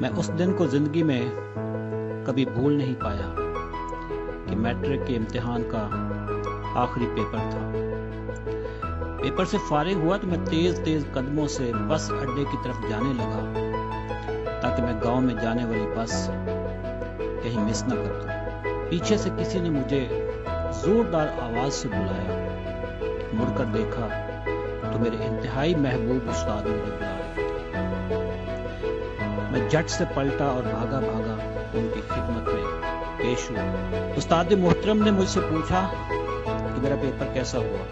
میں اس دن کو زندگی میں کبھی بھول نہیں پایا کہ میٹرک کے امتحان کا آخری پیپر تھا۔ پیپر سے فارغ ہوا تو میں تیز تیز قدموں سے بس اڈے کی طرف جانے لگا تاکہ میں گاؤں میں جانے والی بس کہیں مس نہ کر دوں۔ پیچھے سے کسی نے مجھے زوردار آواز سے بلایا۔ مڑ کر دیکھا تو میرے انتہائی محبوب استاد مجھے بلا رہے تھے۔ میں جھٹ سے پلٹا اور بھاگا ان کی خدمت میں پیش ہوا۔ استاد محترم نے مجھ سے پوچھا کہ میرا پیپر کیسا ہوا۔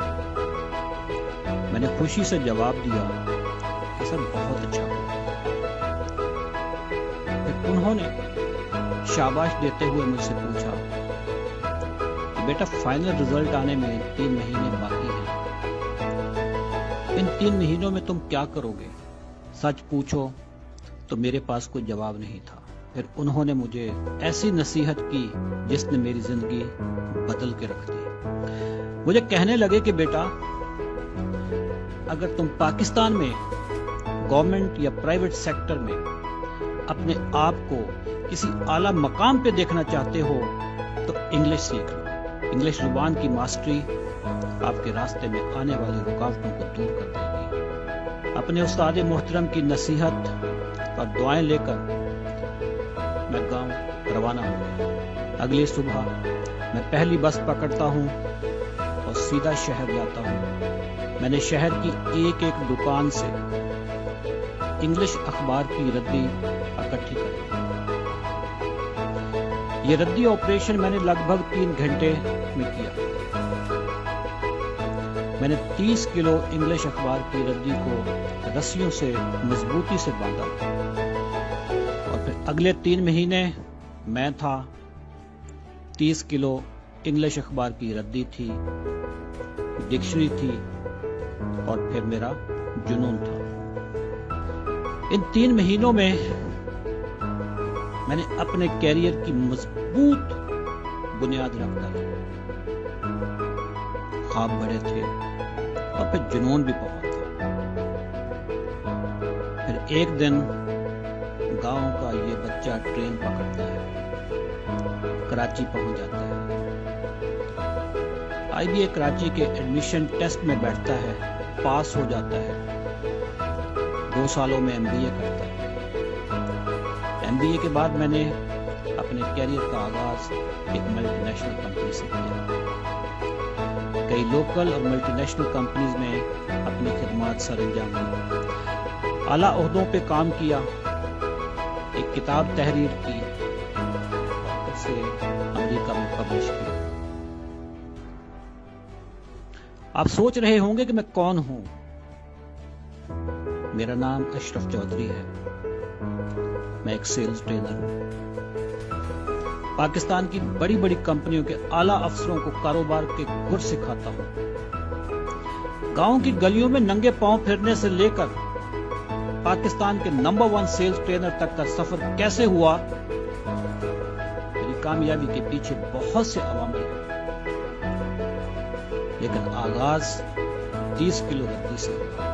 میں نے خوشی سے جواب دیا کہ سر بہت اچھا ہوا۔ پھر انہوں نے شاباش دیتے ہوئے مجھ سے پوچھا کہ بیٹا فائنل رزلٹ آنے میں 3 مہینے باقی ہیں، ان 3 مہینوں میں تم کیا کرو گے؟ سچ پوچھو تو میرے پاس کوئی جواب نہیں تھا۔ پھر انہوں نے مجھے ایسی نصیحت کی جس نے میری زندگی بدل کے رکھ دی۔ مجھے کہنے لگے کہ بیٹا اگر تم پاکستان میں گورنمنٹ یا پرائیویٹ سیکٹر میں اپنے آپ کو کسی اعلیٰ مقام پہ دیکھنا چاہتے ہو تو انگلش سیکھ لو۔ انگلش زبان کی ماسٹری آپ کے راستے میں آنے والی رکاوٹوں کو دور کر دے گی۔ اپنے استاد محترم کی نصیحت اور دعائیں لے کر میں گاؤں روانہ ہو گیا۔ اگلی صبح میں پہلی بس پکڑتا ہوں اور سیدھا شہر جاتا ہوں۔ میں نے شہر کی ایک دکان سے انگلش اخبار کی ردی اکٹھی کر لی۔ یہ ردی آپریشن میں نے لگ بھگ 3 گھنٹے میں کیا۔ میں نے 30 کلو انگلش اخبار کی ردی کو رسیوں سے مضبوطی سے باندھا اور پھر اگلے 3 مہینے میں تھا، 30 کلو انگلش اخبار کی ردی تھی، ڈکشنری تھی اور پھر میرا جنون تھا۔ ان 3 مہینوں میں میں نے اپنے کیریئر کی مضبوط بنیاد رکھ ڈالی۔ خواب بڑے تھے اور پھر جنون بھی بہت تھا۔ پھر ایک دن گاؤں کا یہ بچہ ٹرین پکڑتا ہے، کراچی پہنچ جاتا ہے، IBA کراچی کے ایڈمیشن ٹیسٹ میں بیٹھتا ہے، پاس ہو جاتا ہے، 2 سالوں میں MBA کرتا ہے۔ MBA کے بعد میں نے اپنے کیریئر کا آغاز ایک ملٹی نیشنل کمپنی سے کیا۔ کئی لوکل اور ملٹی نیشنل کمپنیز میں اپنی خدمات سر انجام دی، اعلیٰ عہدوں پہ کام کیا، ایک کتاب تحریر کی اور اسے امریکہ میں پبلش کی۔ آپ سوچ رہے ہوں گے کہ میں کون ہوں؟ میرا نام اشرف چودھری ہے۔ میں ایک سیلز ٹرینر ہوں۔ پاکستان کی بڑی کمپنیوں کے اعلیٰ افسروں کو کاروبار کے گر سکھاتا ہوں۔ گاؤں کی گلیوں میں ننگے پاؤں پھرنے سے لے کر پاکستان کے نمبر 1 سیلز ٹرینر تک کا سفر کیسے ہوا، میری کامیابی کے پیچھے بہت سے عوامل ہیں، لیکن آغاز 30 کلو ردی سے ہوا۔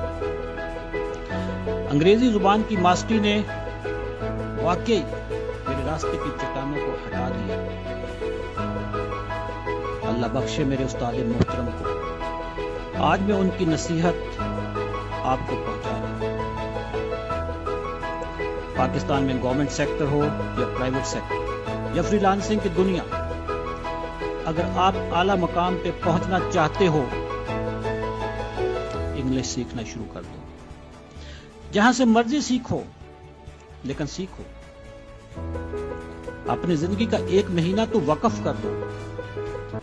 انگریزی زبان کی ماسٹری نے واقعی میرے راستے کی چٹانوں کو ہٹا دیا۔ اللہ بخشے میرے استاد محترم کو، آج میں ان کی نصیحت آپ کو پہنچا رہا ہوں۔ پاکستان میں گورنمنٹ سیکٹر ہو یا پرائیویٹ سیکٹر یا فری لانسنگ کی دنیا، اگر آپ اعلیٰ مقام پہ پہنچنا چاہتے ہو، انگلش سیکھنا شروع کر دو۔ جہاں سے مرضی سیکھو، لیکن سیکھو۔ اپنی زندگی کا 1 مہینہ تو وقف کر دو